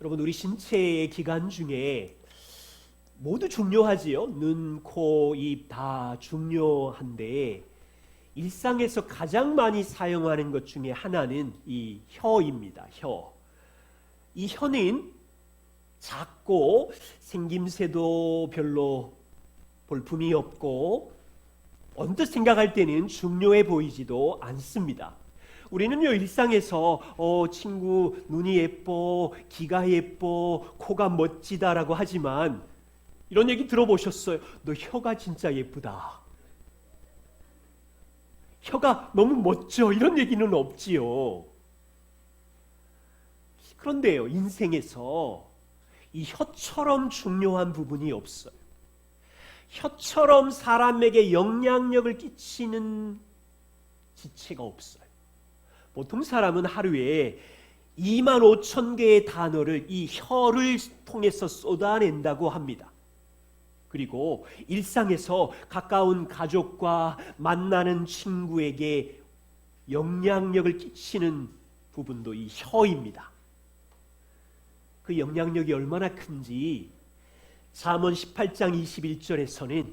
여러분, 우리 신체의 기관 중에 모두 중요하지요. 눈, 코, 입 다 중요한데 일상에서 가장 많이 사용하는 것 중에 하나는 이 혀입니다. 혀. 이 혀는 작고 생김새도 별로 볼품이 없고 언뜻 생각할 때는 중요해 보이지도 않습니다. 우리는요, 일상에서 친구 눈이 예뻐, 귀가 예뻐, 코가 멋지다라고 하지만 이런 얘기 들어보셨어요? 너 혀가 진짜 예쁘다. 혀가 너무 멋져. 이런 얘기는 없지요. 그런데요, 인생에서 이 혀처럼 중요한 부분이 없어요. 혀처럼 사람에게 영향력을 끼치는 지체가 없어요. 보통 사람은 하루에 25,000개의 단어를 이 혀를 통해서 쏟아낸다고 합니다. 그리고 일상에서 가까운 가족과 만나는 친구에게 영향력을 끼치는 부분도 이 혀입니다. 그 영향력이 얼마나 큰지 잠언 18장 21절에서는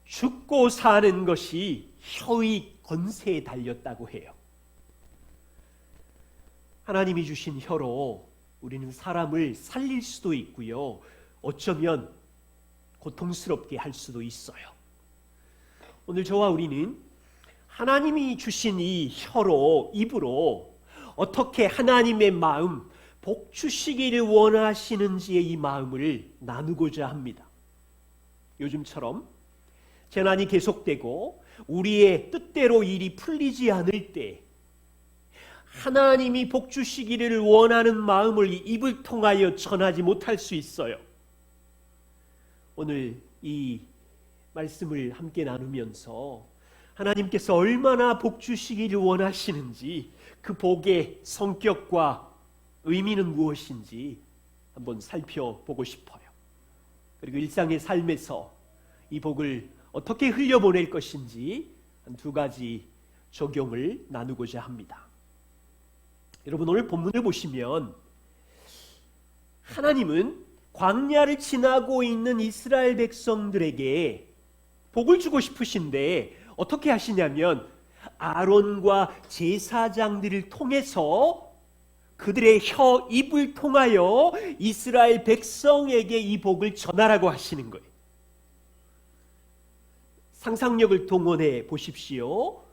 죽고 사는 것이 혀의 건세에 달렸다고 해요. 하나님이 주신 혀로 우리는 사람을 살릴 수도 있고요, 어쩌면 고통스럽게 할 수도 있어요. 오늘 저와 우리는 하나님이 주신 이 혀로, 입으로 어떻게 하나님의 마음, 복 주시기를 원하시는지의 이 마음을 나누고자 합니다. 요즘처럼 재난이 계속되고 우리의 뜻대로 일이 풀리지 않을 때 하나님이 복 주시기를 원하는 마음을 이 입을 통하여 전하지 못할 수 있어요. 오늘 이 말씀을 함께 나누면서 하나님께서 얼마나 복 주시기를 원하시는지, 그 복의 성격과 의미는 무엇인지 한번 살펴보고 싶어요. 그리고 일상의 삶에서 이 복을 어떻게 흘려보낼 것인지 한 두 가지 적용을 나누고자 합니다. 여러분, 오늘 본문을 보시면 하나님은 광야를 지나고 있는 이스라엘 백성들에게 복을 주고 싶으신데 어떻게 하시냐면 아론과 제사장들을 통해서 그들의 혀, 입을 통하여 이스라엘 백성에게 이 복을 전하라고 하시는 거예요. 상상력을 동원해 보십시오.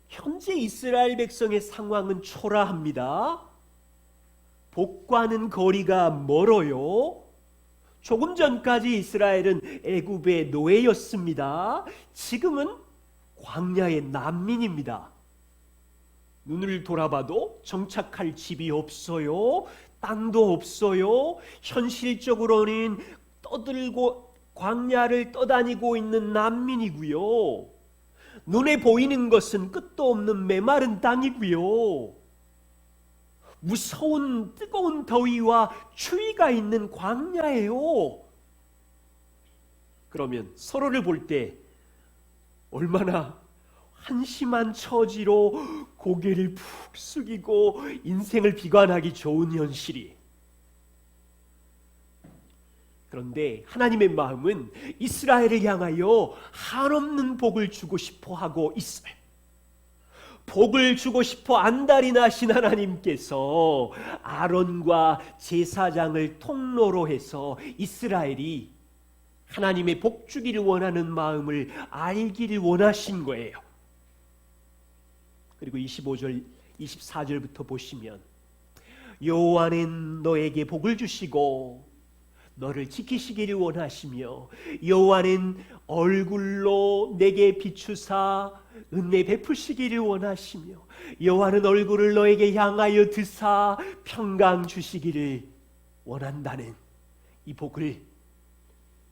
현재 이스라엘 백성의 상황은 초라합니다. 복과는 거리가 멀어요. 조금 전까지 이스라엘은 애굽의 노예였습니다. 지금은 광야의 난민입니다. 눈을 돌아봐도 정착할 집이 없어요. 땅도 없어요. 현실적으로는 떠들고 광야를 떠다니고 있는 난민이고요. 눈에 보이는 것은 끝도 없는 메마른 땅이고요. 무서운 뜨거운 더위와 추위가 있는 광야예요. 그러면 서로를 볼 때 얼마나 한심한 처지로 고개를 푹 숙이고 인생을 비관하기 좋은 현실이. 그런데 하나님의 마음은 이스라엘을 향하여 한없는 복을 주고 싶어 하고 있어요. 복을 주고 싶어 안달이 나신 하나님께서 아론과 제사장을 통로로 해서 이스라엘이 하나님의 복 주기를 원하는 마음을 알기를 원하신 거예요. 그리고 25절, 24절부터 보시면 여호와는 너에게 복을 주시고 너를 지키시기를 원하시며 여호와는 얼굴로 내게 비추사 은혜 베푸시기를 원하시며 여호와는 얼굴을 너에게 향하여 드사 평강 주시기를 원한다는 이 복을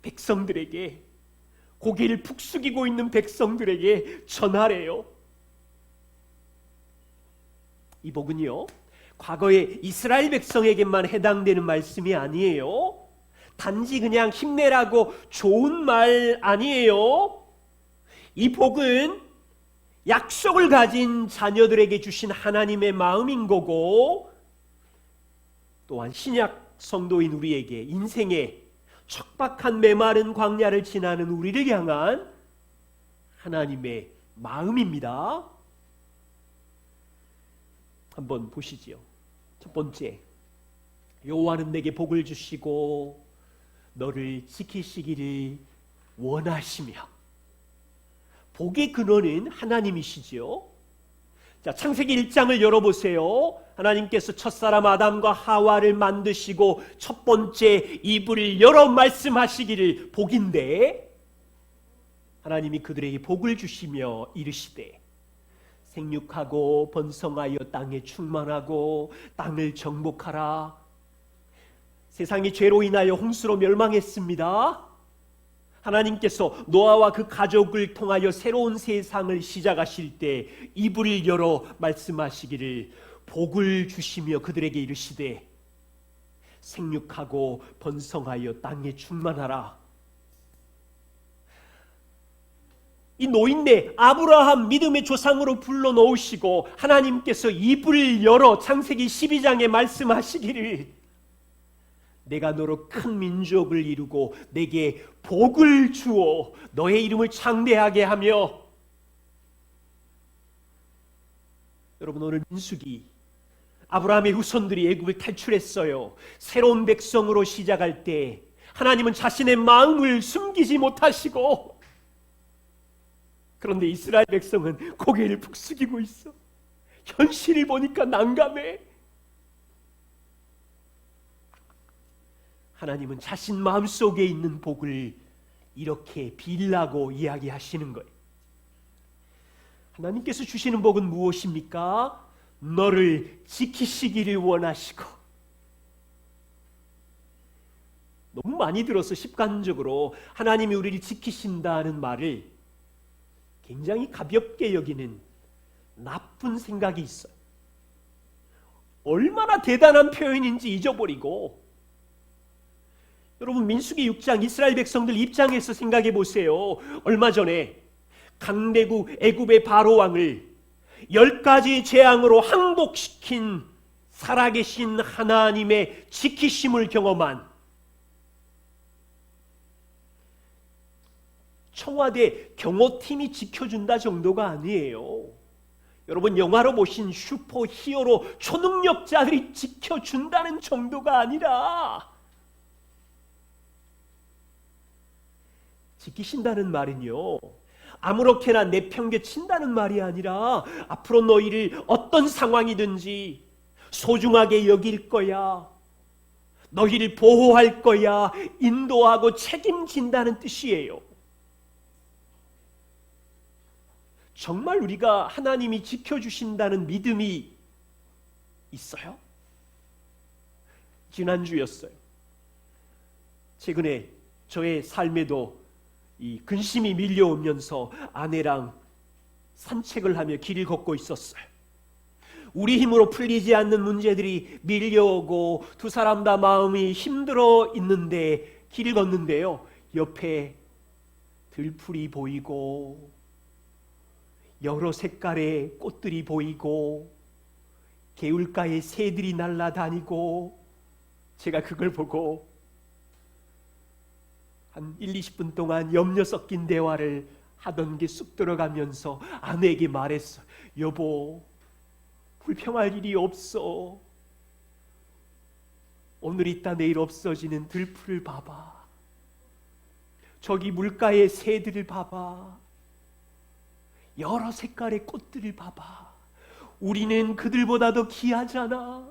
백성들에게, 고개를 푹 숙이고 있는 백성들에게 전하래요. 이 복은요, 과거의 이스라엘 백성에게만 해당되는 말씀이 아니에요. 단지 그냥 힘내라고 좋은 말 아니에요. 이 복은 약속을 가진 자녀들에게 주신 하나님의 마음인 거고, 또한 신약 성도인 우리에게 인생의 척박한 메마른 광야를 지나는 우리를 향한 하나님의 마음입니다. 한번 보시지요. 첫 번째, 여호와는 내게 복을 주시고 너를 지키시기를 원하시며. 복의 근원은 하나님이시지요. 자, 창세기 1장을 열어보세요. 하나님께서 첫사람 아담과 하와를 만드시고 첫 번째 이불을 열어 말씀하시기를 복인데, 하나님이 그들에게 복을 주시며 이르시되 생육하고 번성하여 땅에 충만하고 땅을 정복하라. 세상이 죄로 인하여 홍수로 멸망했습니다. 하나님께서 노아와 그 가족을 통하여 새로운 세상을 시작하실 때 이불을 열어 말씀하시기를 복을 주시며 그들에게 이르시되 생육하고 번성하여 땅에 충만하라. 이 노인네 아브라함 믿음의 조상으로 불러놓으시고 하나님께서 이불을 열어 창세기 12장에 말씀하시기를 내가 너로 큰 민족을 이루고 내게 복을 주어 너의 이름을 창대하게 하며. 여러분, 오늘 민수기 아브라함의 후손들이 애굽을 탈출했어요. 새로운 백성으로 시작할 때 하나님은 자신의 마음을 숨기지 못하시고, 그런데 이스라엘 백성은 고개를 북숙이고 있어. 현실을 보니까 난감해. 하나님은 자신 마음속에 있는 복을 이렇게 빌라고 이야기하시는 거예요. 하나님께서 주시는 복은 무엇입니까? 너를 지키시기를 원하시고. 너무 많이 들어서 습관적으로 하나님이 우리를 지키신다는 말을 굉장히 가볍게 여기는 나쁜 생각이 있어요. 얼마나 대단한 표현인지 잊어버리고. 여러분, 민수기 6장 이스라엘 백성들 입장에서 생각해 보세요. 얼마 전에 강대국 애굽의 바로 왕을 10가지 재앙으로 항복시킨 살아계신 하나님의 지키심을 경험한 청와대 경호팀이 지켜준다 정도가 아니에요. 여러분, 영화로 보신 슈퍼 히어로 초능력자들이 지켜준다는 정도가 아니라, 지키신다는 말은요, 아무렇게나 내팽개친다는 말이 아니라 앞으로 너희를 어떤 상황이든지 소중하게 여길 거야, 너희를 보호할 거야, 인도하고 책임진다는 뜻이에요. 정말 우리가 하나님이 지켜주신다는 믿음이 있어요? 지난주였어요. 최근에 저의 삶에도 이 근심이 밀려오면서 아내랑 산책을 하며 길을 걷고 있었어요. 우리 힘으로 풀리지 않는 문제들이 밀려오고 두 사람 다 마음이 힘들어 있는데 길을 걷는데요, 옆에 들풀이 보이고 여러 색깔의 꽃들이 보이고 개울가에 새들이 날아다니고, 제가 그걸 보고 한 1-20분 동안 염려 섞인 대화를 하던 게 쑥 들어가면서 아내에게 말했어. 여보, 불평할 일이 없어. 오늘 있다 내일 없어지는 들풀을 봐봐. 저기 물가의 새들을 봐봐. 여러 색깔의 꽃들을 봐봐. 우리는 그들보다 더 귀하잖아.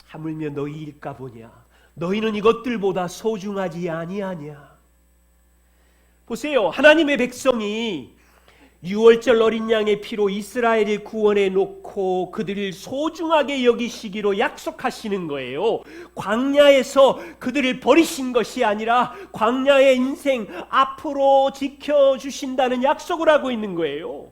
하물며 너희일까 보냐. 너희는 이것들보다 소중하지 아니하냐. 보세요. 하나님의 백성이 6월절 어린 양의 피로 이스라엘을 구원해 놓고 그들을 소중하게 여기시기로 약속하시는 거예요. 광야에서 그들을 버리신 것이 아니라 광야의 인생 앞으로 지켜주신다는 약속을 하고 있는 거예요.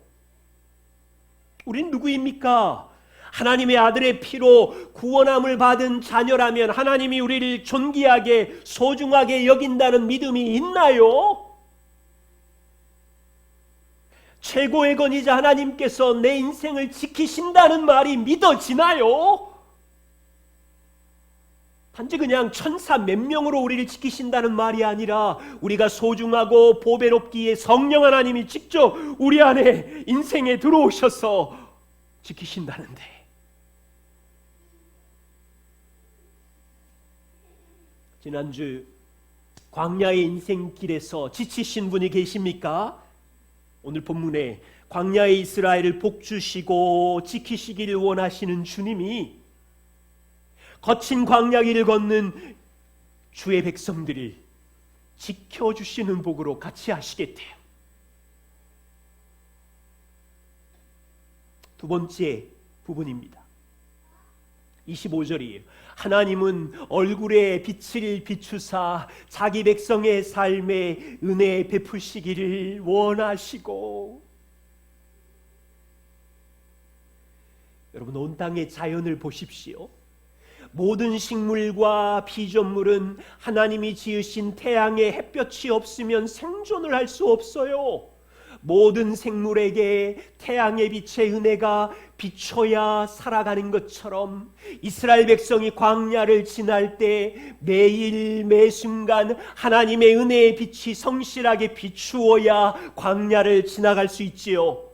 우린 누구입니까? 하나님의 아들의 피로 구원함을 받은 자녀라면 하나님이 우리를 존귀하게 소중하게 여긴다는 믿음이 있나요? 최고의 권위자 하나님께서 내 인생을 지키신다는 말이 믿어지나요? 단지 그냥 천사 몇 명으로 우리를 지키신다는 말이 아니라 우리가 소중하고 보배롭기에 성령 하나님이 직접 우리 안에 인생에 들어오셔서 지키신다는데, 지난주 광야의 인생길에서 지치신 분이 계십니까? 오늘 본문에 광야의 이스라엘을 복주시고 지키시기를 원하시는 주님이 거친 광야길을 걷는 주의 백성들을 지켜주시는 복으로 같이 하시겠대요. 두 번째 부분입니다. 25절이에요. 하나님은 얼굴에 빛을 비추사 자기 백성의 삶에 은혜 베푸시기를 원하시고, 여러분 온 땅의 자연을 보십시오. 모든 식물과 피조물은 하나님이 지으신 태양의 햇볕이 없으면 생존을 할 수 없어요. 모든 생물에게 태양의 빛의 은혜가 비춰야 살아가는 것처럼 이스라엘 백성이 광야를 지날 때 매일 매순간 하나님의 은혜의 빛이 성실하게 비추어야 광야를 지나갈 수 있지요.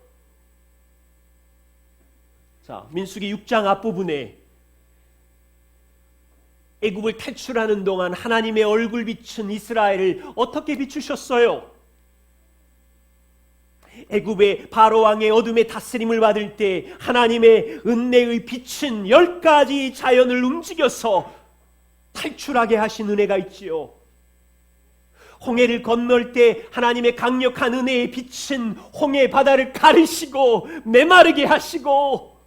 자, 민수기 6장 앞부분에 애굽을 탈출하는 동안 하나님의 얼굴 비춘 이스라엘을 어떻게 비추셨어요? 애굽의 바로 왕의 어둠의 다스림을 받을 때 하나님의 은혜의 빛은 10가지 자연을 움직여서 탈출하게 하신 은혜가 있지요. 홍해를 건널 때 하나님의 강력한 은혜의 빛은 홍해 바다를 가르시고 메마르게 하시고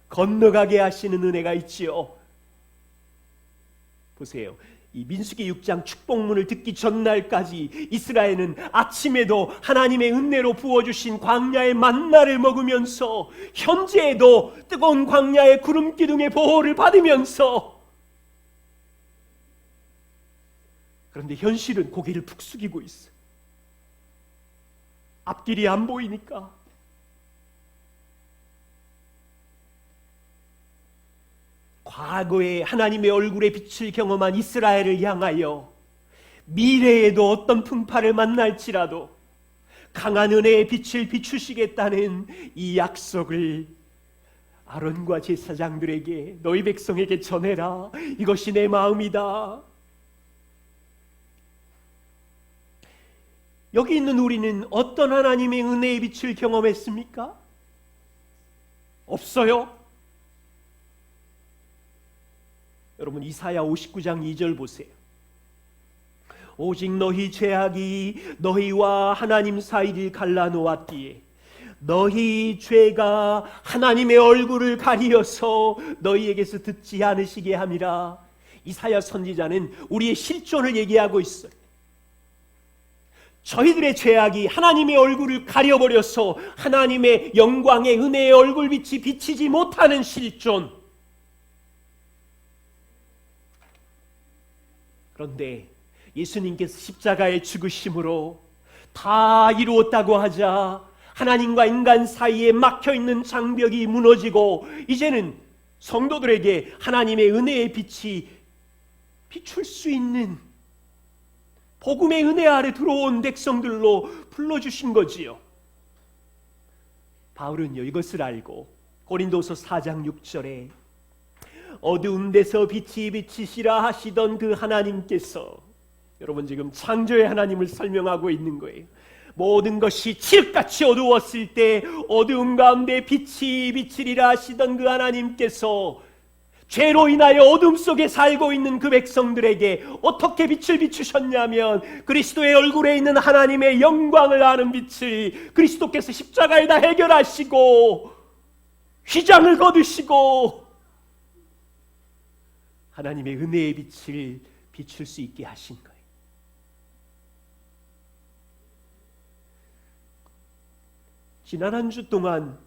건너가게 하시는 은혜가 있지요. 보세요. 이 민수기 6장 축복문을 듣기 전날까지 이스라엘은 아침에도 하나님의 은혜로 부어주신 광야의 만나를 먹으면서 현재에도 뜨거운 광야의 구름 기둥의 보호를 받으면서, 그런데 현실은 고개를 푹 숙이고 있어요. 앞길이 안 보이니까. 과거에 하나님의 얼굴의 빛을 경험한 이스라엘을 향하여 미래에도 어떤 풍파를 만날지라도 강한 은혜의 빛을 비추시겠다는 이 약속을 아론과 제사장들에게, 너희 백성에게 전해라. 이것이 내 마음이다. 여기 있는 우리는 어떤 하나님의 은혜의 빛을 경험했습니까? 없어요. 여러분 이사야 59장 2절 보세요. 오직 너희 죄악이 너희와 하나님 사이를 갈라놓았기에 너희 죄가 하나님의 얼굴을 가리어서 너희에게서 듣지 않으시게 함이라. 이사야 선지자는 우리의 실존을 얘기하고 있어요. 저희들의 죄악이 하나님의 얼굴을 가려버려서 하나님의 영광의 은혜의 얼굴빛이 비치지 못하는 실존. 그런데 예수님께서 십자가의 죽으심으로 다 이루었다고 하자 하나님과 인간 사이에 막혀있는 장벽이 무너지고 이제는 성도들에게 하나님의 은혜의 빛이 비출 수 있는 복음의 은혜 아래 들어온 백성들로 불러주신 거지요. 바울은요 이것을 알고 고린도서 4장 6절에 어두운 데서 빛이 비치시라 하시던 그 하나님께서, 여러분 지금 창조의 하나님을 설명하고 있는 거예요. 모든 것이 칠흑같이 어두웠을 때 어두움 가운데 빛이 비치리라 하시던 그 하나님께서 죄로 인하여 어둠 속에 살고 있는 그 백성들에게 어떻게 빛을 비추셨냐면 그리스도의 얼굴에 있는 하나님의 영광을 아는 빛을 그리스도께서 십자가에다 해결하시고 휘장을 거두시고 하나님의 은혜의 빛을 비출 수 있게 하신 거예요. 지난 한 주 동안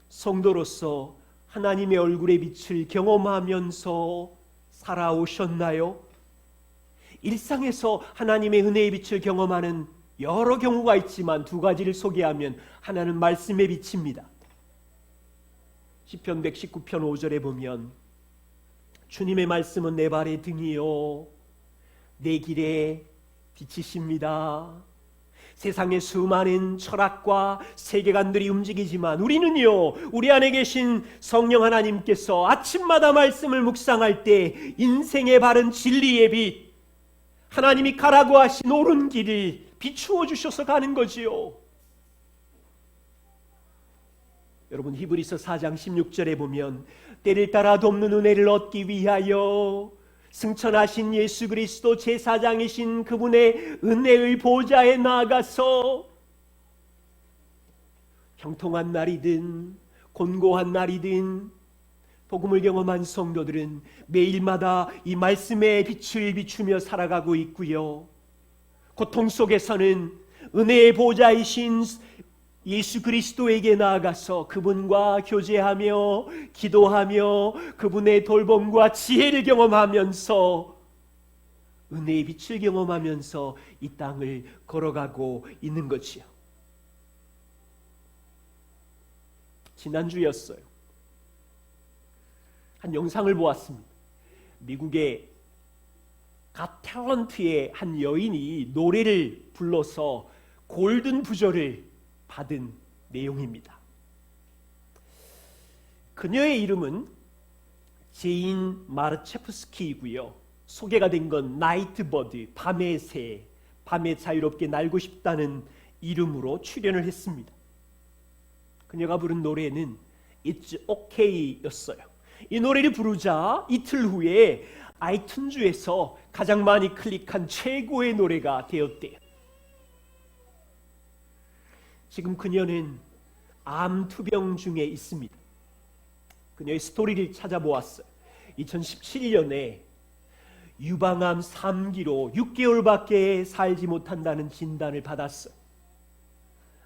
성도로서 하나님의 얼굴의 빛을 경험하면서 살아오셨나요? 일상에서 하나님의 은혜의 빛을 경험하는 여러 경우가 있지만 두 가지를 소개하면 하나는 말씀의 빛입니다. 시편 119편 5절에 보면 주님의 말씀은 내 발의 등이요 내 길에 빛이십니다. 세상의 수많은 철학과 세계관들이 움직이지만 우리는요, 우리 안에 계신 성령 하나님께서 아침마다 말씀을 묵상할 때 인생의 바른 진리의 빛, 하나님이 가라고 하신 옳은 길을 비추어 주셔서 가는 거지요. 여러분, 히브리서 4장 16절에 보면 때를 따라 돕는 은혜를 얻기 위하여 승천하신 예수 그리스도 제사장이신 그분의 은혜의 보좌에 나아가서 형통한 날이든 곤고한 날이든 복음을 경험한 성도들은 매일마다 이 말씀의 빛을 비추며 살아가고 있고요. 고통 속에서는 은혜의 보좌이신 예수 그리스도에게 나아가서 그분과 교제하며 기도하며 그분의 돌봄과 지혜를 경험하면서 은혜의 빛을 경험하면서 이 땅을 걸어가고 있는 것이요. 지난주였어요. 한 영상을 보았습니다. 미국의 갓 탤런트의 한 여인이 노래를 불러서 골든 부저를 받은 내용입니다. 그녀의 이름은 제인 마르체프스키이고요. 소개가 된 건 나이트버드, 밤의 새, 밤에 자유롭게 날고 싶다는 이름으로 출연을 했습니다. 그녀가 부른 노래는 It's OK였어요. 이 노래를 부르자 이틀 후에 아이튠즈에서 가장 많이 클릭한 최고의 노래가 되었대요. 지금 그녀는 암 투병 중에 있습니다. 그녀의 스토리를 찾아보았어요. 2017년에 유방암 3기로 6개월밖에 살지 못한다는 진단을 받았어요.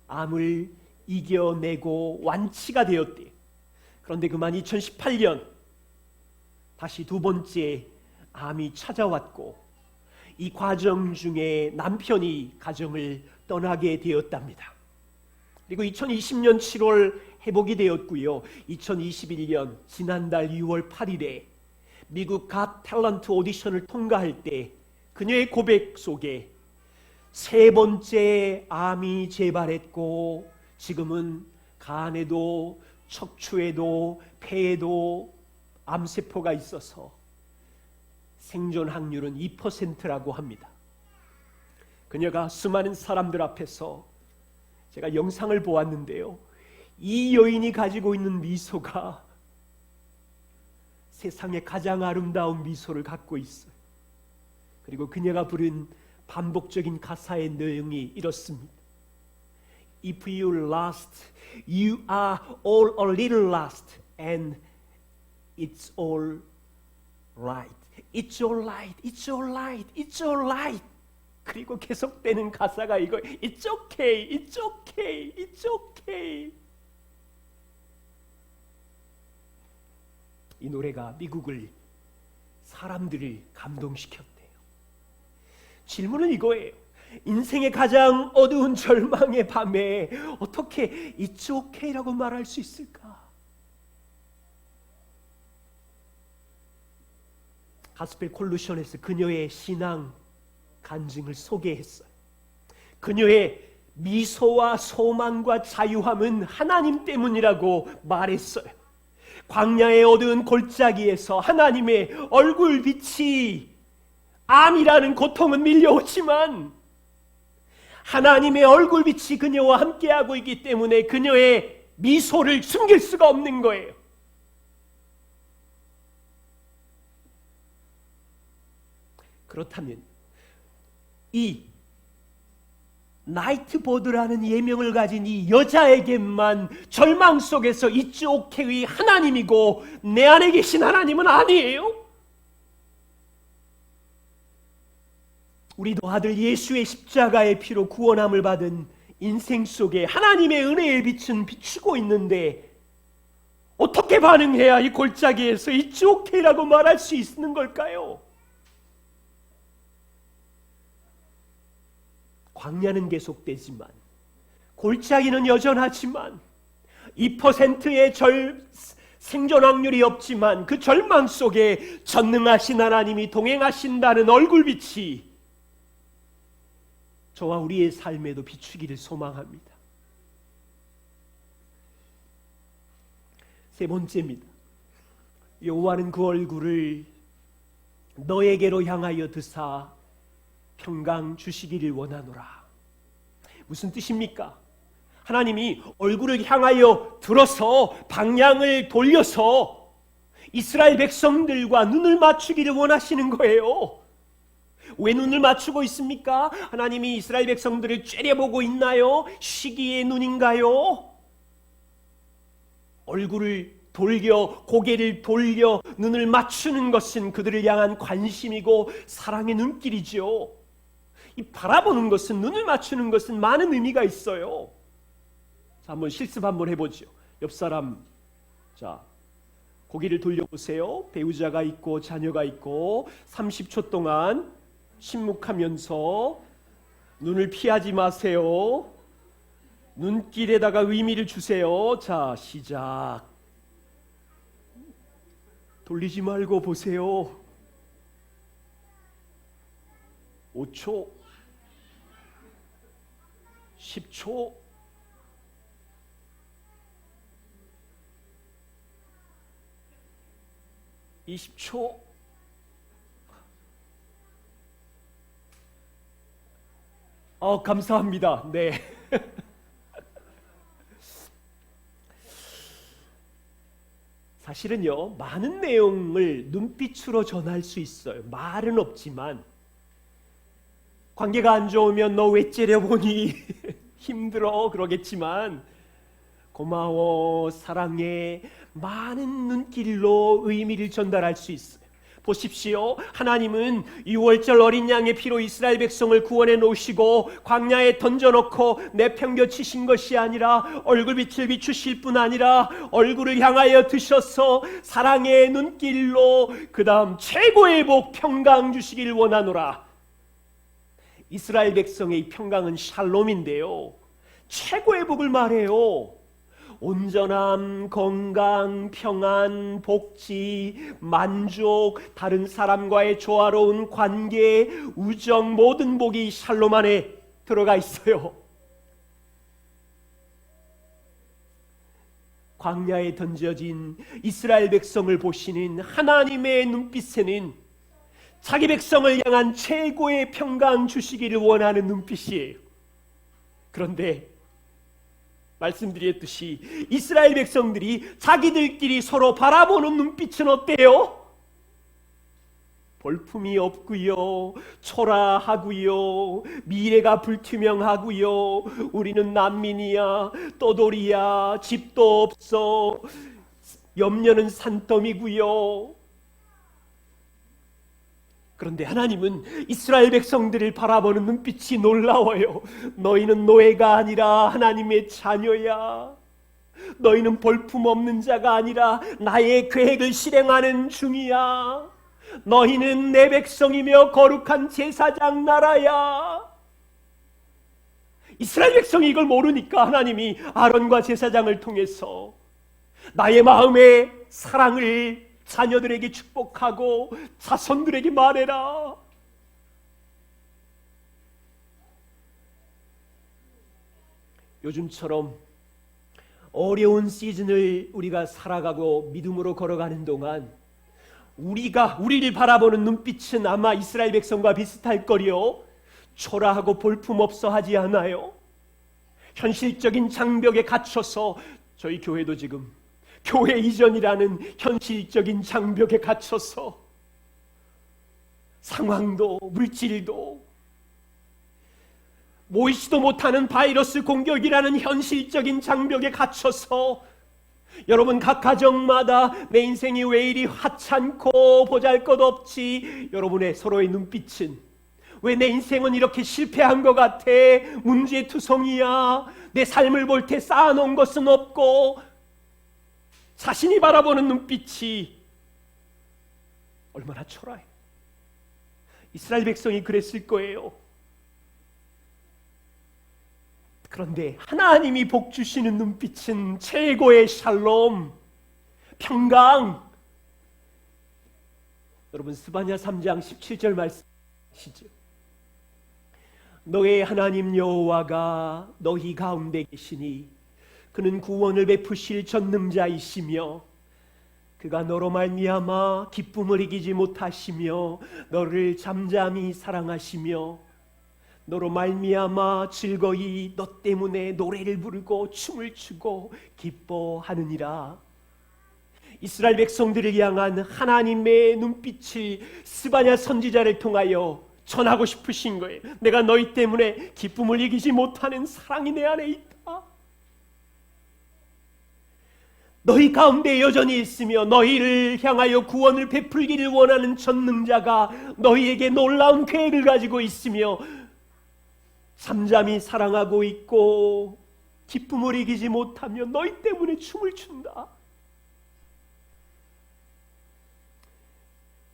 암을 이겨내고 완치가 되었대요. 그런데 그만 2018년 다시 두 번째 암이 찾아왔고 이 과정 중에 남편이 가정을 떠나게 되었답니다. 그리고 2020년 7월 회복이 되었고요. 2021년 지난달 6월 8일에 미국 갓 탤런트 오디션을 통과할 때 그녀의 고백 속에 세 번째 암이 재발했고 지금은 간에도 척추에도 폐에도 암세포가 있어서 생존 확률은 2%라고 합니다. 그녀가 수많은 사람들 앞에서 제가 영상을 보았는데요. 이 여인이 가지고 있는 미소가 세상에 가장 아름다운 미소를 갖고 있어요. 그리고 그녀가 부른 반복적인 가사의 내용이 이렇습니다. If you lost, you are all a little lost, and it's all right. It's all right. It's all right. It's all right. 그리고 계속되는 가사가 이거 It's okay. It's okay. It's okay. 이 노래가 미국을 사람들을 감동시켰대요. 질문은 이거예요. 인생의 가장 어두운 절망의 밤에 어떻게 It's okay라고 말할 수 있을까? 가스펠 콜루션에서 그녀의 신앙 간증을 소개했어요. 그녀의 미소와 소망과 자유함은 하나님 때문이라고 말했어요. 광야의 어두운 골짜기에서 하나님의 얼굴빛이 암이라는 고통은 밀려오지만 하나님의 얼굴빛이 그녀와 함께하고 있기 때문에 그녀의 미소를 숨길 수가 없는 거예요. 그렇다면 이 나이트보드라는 예명을 가진 이 여자에게만 절망 속에서 It's okay의 하나님이고 내 안에 계신 하나님은 아니에요? 우리도 아들 예수의 십자가의 피로 구원함을 받은 인생 속에 하나님의 은혜의 빛은 비추고 있는데 어떻게 반응해야 이 골짜기에서 It's okay라고 말할 수 있는 걸까요? 광야는 계속되지만, 골짜기는 여전하지만, 2%의 생존 확률이 없지만 그 절망 속에 전능하신 하나님이 동행하신다는 얼굴빛이 저와 우리의 삶에도 비추기를 소망합니다. 세 번째입니다. 여호와는 그 얼굴을 너에게로 향하여 드사 평강 주시기를 원하노라. 무슨 뜻입니까? 하나님이 얼굴을 향하여 들어서 방향을 돌려서 이스라엘 백성들과 눈을 맞추기를 원하시는 거예요. 왜 눈을 맞추고 있습니까? 하나님이 이스라엘 백성들을 째려보고 있나요? 시기의 눈인가요? 얼굴을 돌려, 고개를 돌려 눈을 맞추는 것은 그들을 향한 관심이고 사랑의 눈길이죠. 이 바라보는 것은, 눈을 맞추는 것은 많은 의미가 있어요. 자, 한번 실습 한번 해보죠. 옆 사람, 자, 고개를 돌려보세요. 배우자가 있고 자녀가 있고 30초 동안 침묵하면서 눈을 피하지 마세요. 눈길에다가 의미를 주세요. 자, 시작. 돌리지 말고 보세요. 5초, 10초, 20초. 감사합니다. 네. 사실은요, 많은 내용을 눈빛으로 전할 수 있어요. 말은 없지만, 관계가 안 좋으면 너 왜 째려보니 힘들어 그러겠지만, 고마워, 사랑해, 많은 눈길로 의미를 전달할 수 있어요. 보십시오. 하나님은 6월절 어린 양의 피로 이스라엘 백성을 구원해 놓으시고 광야에 던져놓고 내팽겨치신 것이 아니라 얼굴빛을 비추실 뿐 아니라 얼굴을 향하여 드셔서 사랑의 눈길로 그 다음 최고의 복 평강 주시길 원하노라. 이스라엘 백성의 평강은 샬롬인데요, 최고의 복을 말해요. 온전함, 건강, 평안, 복지, 만족, 다른 사람과의 조화로운 관계, 우정, 모든 복이 샬롬 안에 들어가 있어요. 광야에 던져진 이스라엘 백성을 보시는 하나님의 눈빛에는 자기 백성을 향한 최고의 평강 주시기를 원하는 눈빛이에요. 그런데 말씀드렸듯이 이스라엘 백성들이 자기들끼리 서로 바라보는 눈빛은 어때요? 볼품이 없고요, 초라하고요, 미래가 불투명하고요, 우리는 난민이야, 떠돌이야, 집도 없어, 염려는 산더미고요. 그런데 하나님은 이스라엘 백성들을 바라보는 눈빛이 놀라워요. 너희는 노예가 아니라 하나님의 자녀야. 너희는 볼품없는 자가 아니라 나의 계획을 실행하는 중이야. 너희는 내 백성이며 거룩한 제사장 나라야. 이스라엘 백성이 이걸 모르니까 하나님이 아론과 제사장을 통해서 나의 마음의 사랑을 자녀들에게 축복하고 자손들에게 말해라. 요즘처럼 어려운 시즌을 우리가 살아가고 믿음으로 걸어가는 동안 우리를 바라보는 눈빛은 아마 이스라엘 백성과 비슷할 거리요. 초라하고 볼품없어 하지 않아요. 현실적인 장벽에 갇혀서, 저희 교회도 지금 교회 이전이라는 현실적인 장벽에 갇혀서 상황도 물질도 모이지도 못하는 바이러스 공격이라는 현실적인 장벽에 갇혀서 여러분 각 가정마다 내 인생이 왜 이리 하찮고 보잘것없지, 여러분의 서로의 눈빛은 왜 내 인생은 이렇게 실패한 것 같아, 문제투성이야, 내 삶을 볼 때 쌓아놓은 것은 없고, 자신이 바라보는 눈빛이 얼마나 초라해. 이스라엘 백성이 그랬을 거예요. 그런데 하나님이 복 주시는 눈빛은 최고의 샬롬, 평강. 여러분 스바냐 3장 17절 말씀이시죠. 너의 하나님 여호와가 너희 가운데 계시니 그는 구원을 베푸실 전능자이시며 그가 너로 말미암아 기쁨을 이기지 못하시며 너를 잠잠히 사랑하시며 너로 말미암아 즐거이 너 때문에 노래를 부르고 춤을 추고 기뻐하느니라. 이스라엘 백성들을 향한 하나님의 눈빛을 스바냐 선지자를 통하여 전하고 싶으신 거예요. 내가 너희 때문에 기쁨을 이기지 못하는 사랑이 내 안에 있다. 너희 가운데 여전히 있으며 너희를 향하여 구원을 베풀기를 원하는 전능자가 너희에게 놀라운 계획을 가지고 있으며 잠잠히 사랑하고 있고 기쁨을 이기지 못하며 너희 때문에 춤을 춘다.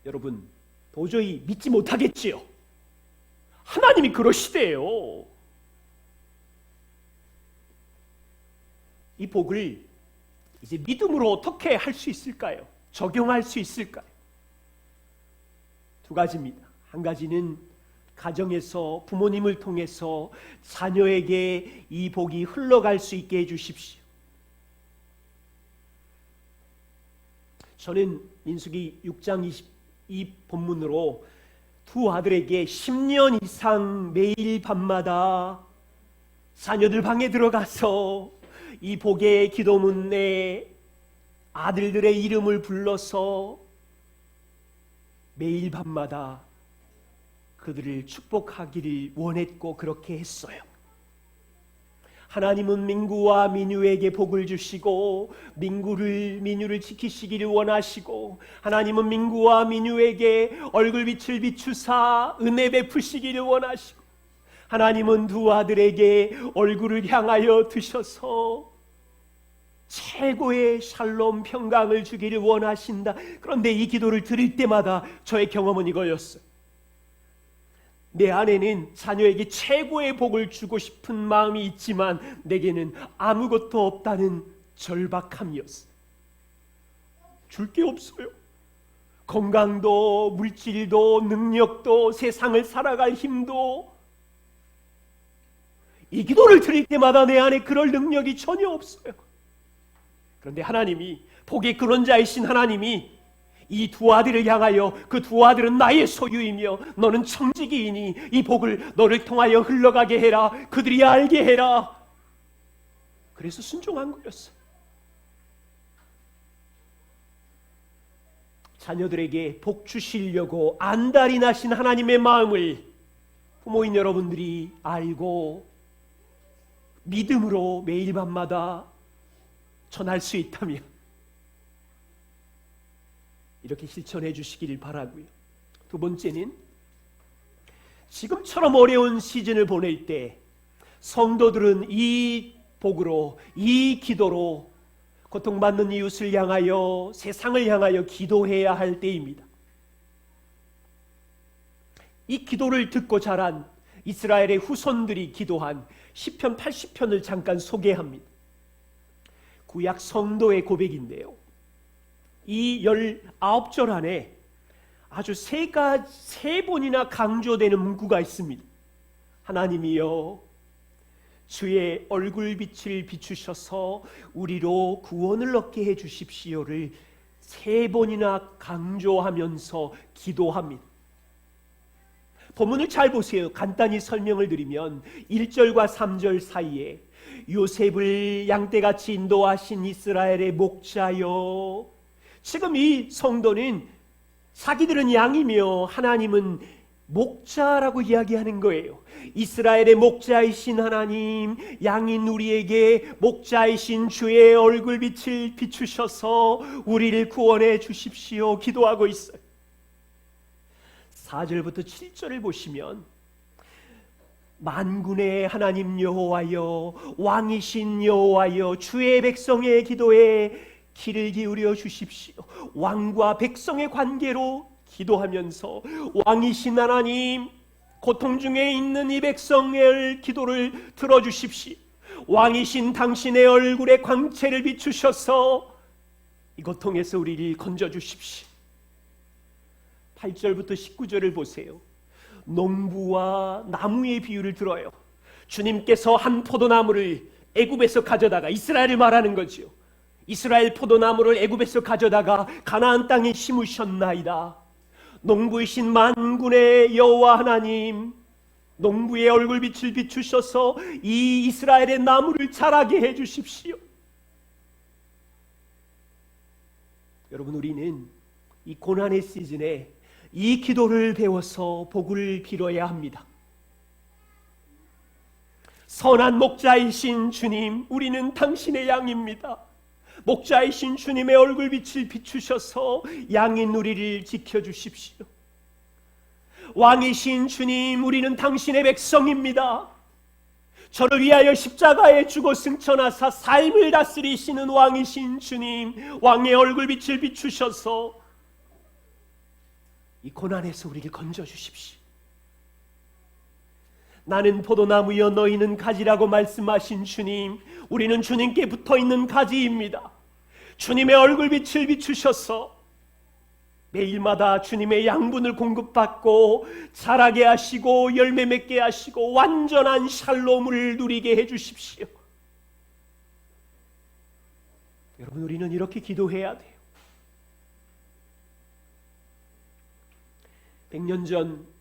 여러분 도저히 믿지 못하겠지요. 하나님이 그러시대요. 이 복을 이제 믿음으로 어떻게 할 수 있을까요? 적용할 수 있을까요? 두 가지입니다. 한 가지는 가정에서 부모님을 통해서 자녀에게 이 복이 흘러갈 수 있게 해주십시오. 저는 민수기 6장 22 본문으로 두 아들에게 10년 이상 매일 밤마다 자녀들 방에 들어가서 이 복의 기도문에 아들들의 이름을 불러서 매일 밤마다 그들을 축복하기를 원했고 그렇게 했어요. 하나님은 민구와 민유에게 복을 주시고 민유를 지키시기를 원하시고 하나님은 민구와 민유에게 얼굴빛을 비추사 은혜 베푸시기를 원하시고 하나님은 두 아들에게 얼굴을 향하여 드셔서 최고의 샬롬 평강을 주기를 원하신다. 그런데 이 기도를 드릴 때마다 저의 경험은 이거였어요. 내 안에는 자녀에게 최고의 복을 주고 싶은 마음이 있지만 내게는 아무것도 없다는 절박함이었어요. 줄 게 없어요. 건강도 물질도 능력도 세상을 살아갈 힘도. 이 기도를 드릴 때마다 내 안에 그럴 능력이 전혀 없어요. 그런데 하나님이 복의 근원자이신 하나님이 이 두 아들을 향하여 그 두 아들은 나의 소유이며 너는 청지기이니 이 복을 너를 통하여 흘러가게 해라. 그들이 알게 해라. 그래서 순종한 거였어요. 자녀들에게 복 주시려고 안달이 나신 하나님의 마음을 부모인 여러분들이 알고 믿음으로 매일 밤마다 전할 수 있다면 이렇게 실천해 주시기를 바라고요. 두 번째는 지금처럼 어려운 시즌을 보낼 때 성도들은 이 복으로 이 기도로 고통받는 이웃을 향하여 세상을 향하여 기도해야 할 때입니다. 이 기도를 듣고 자란 이스라엘의 후손들이 기도한 시편 80편을 잠깐 소개합니다. 구약 성도의 고백인데요. 이 19절 안에 아주 세 번이나 강조되는 문구가 있습니다. 하나님이여 주의 얼굴빛을 비추셔서 우리로 구원을 얻게 해주십시오를 세 번이나 강조하면서 기도합니다. 본문을 잘 보세요. 간단히 설명을 드리면 1절과 3절 사이에 요셉을 양떼같이 인도하신 이스라엘의 목자여. 지금 이 성도는 자기들은 양이며 하나님은 목자라고 이야기하는 거예요. 이스라엘의 목자이신 하나님, 양인 우리에게 목자이신 주의 얼굴빛을 비추셔서 우리를 구원해 주십시오 기도하고 있어요. 4절부터 7절을 보시면 만군의 하나님 여호와여, 왕이신 여호와여, 주의 백성의 기도에 귀를 기울여 주십시오. 왕과 백성의 관계로 기도하면서 왕이신 하나님, 고통 중에 있는 이 백성의 기도를 들어주십시오. 왕이신 당신의 얼굴에 광채를 비추셔서 이 고통에서 우리를 건져주십시오. 8절부터 19절을 보세요. 농부와 나무의 비유를 들어요. 주님께서 한 포도나무를 애굽에서 가져다가, 이스라엘을 말하는 거지요. 이스라엘 포도나무를 애굽에서 가져다가 가나안 땅에 심으셨나이다. 농부이신 만군의 여호와 하나님, 농부의 얼굴빛을 비추셔서 이 이스라엘의 나무를 자라게 해주십시오. 여러분, 우리는 이 고난의 시즌에 이 기도를 배워서 복을 빌어야 합니다. 선한 목자이신 주님, 우리는 당신의 양입니다. 목자이신 주님의 얼굴빛을 비추셔서 양인 우리를 지켜주십시오. 왕이신 주님, 우리는 당신의 백성입니다. 저를 위하여 십자가에 죽어 승천하사 삶을 다스리시는 왕이신 주님, 왕의 얼굴빛을 비추셔서 이 고난에서 우리를 건져주십시오. 나는 포도나무여 너희는 가지라고 말씀하신 주님, 우리는 주님께 붙어있는 가지입니다. 주님의 얼굴빛을 비추셔서 매일마다 주님의 양분을 공급받고 자라게 하시고 열매 맺게 하시고 완전한 샬롬을 누리게 해주십시오. 여러분, 우리는 이렇게 기도해야 돼요. 100년 전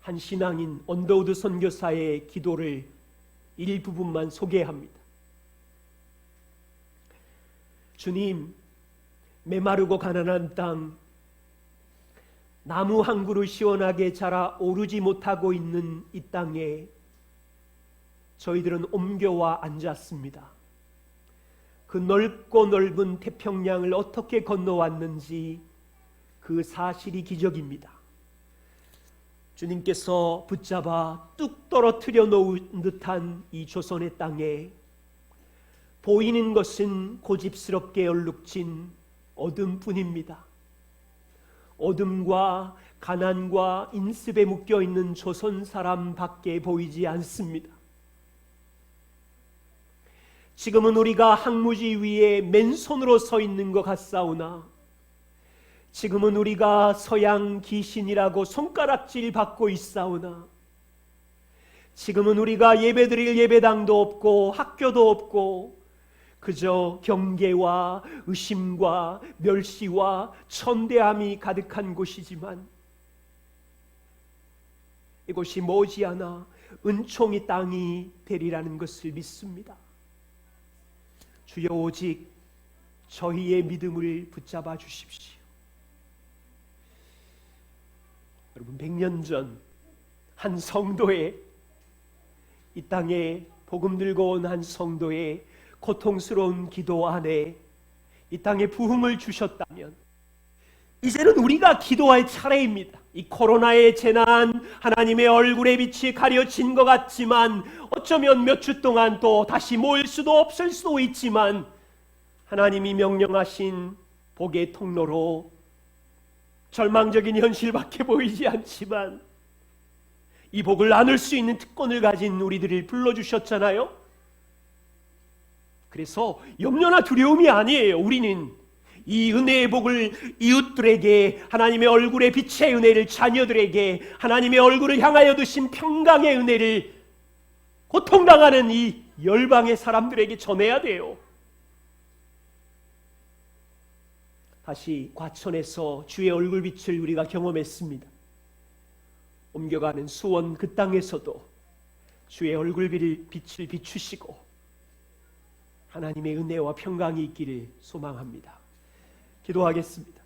한 신앙인 언더우드 선교사의 기도를 일부분만 소개합니다. 주님, 메마르고 가난한 땅, 나무 한 그루 시원하게 자라 오르지 못하고 있는 이 땅에 저희들은 옮겨와 앉았습니다. 그 넓고 넓은 태평양을 어떻게 건너왔는지 그 사실이 기적입니다. 주님께서 붙잡아 뚝 떨어뜨려 놓은 듯한 이 조선의 땅에 보이는 것은 고집스럽게 얼룩진 어둠뿐입니다. 어둠과 가난과 인습에 묶여있는 조선 사람밖에 보이지 않습니다. 지금은 우리가 항무지 위에 맨손으로 서 있는 것 같사오나, 지금은 우리가 서양 귀신이라고 손가락질 받고 있사오나, 지금은 우리가 예배드릴 예배당도 없고 학교도 없고 그저 경계와 의심과 멸시와 천대함이 가득한 곳이지만, 이곳이 머지않아 은총의 땅이 되리라는 것을 믿습니다. 주여, 오직 저희의 믿음을 붙잡아 주십시오. 여러분, 100년 전 한 성도의, 이 땅에 복음 들고 온 한 성도의 고통스러운 기도 안에 이 땅에 부흥을 주셨다면, 이제는 우리가 기도할 차례입니다. 이 코로나의 재난, 하나님의 얼굴의 빛이 가려진 것 같지만 어쩌면 몇 주 동안 또 다시 모일 수도 없을 수도 있지만, 하나님이 명령하신 복의 통로로 절망적인 현실밖에 보이지 않지만 이 복을 나눌 수 있는 특권을 가진 우리들을 불러주셨잖아요. 그래서 염려나 두려움이 아니에요. 우리는 이 은혜의 복을 이웃들에게, 하나님의 얼굴의 빛의 은혜를 자녀들에게, 하나님의 얼굴을 향하여 두신 평강의 은혜를 고통당하는 이 열방의 사람들에게 전해야 돼요. 다시 과천에서 주의 얼굴빛을 우리가 경험했습니다. 옮겨가는 수원 그 땅에서도 주의 얼굴빛을 비추시고 하나님의 은혜와 평강이 있기를 소망합니다. 기도하겠습니다.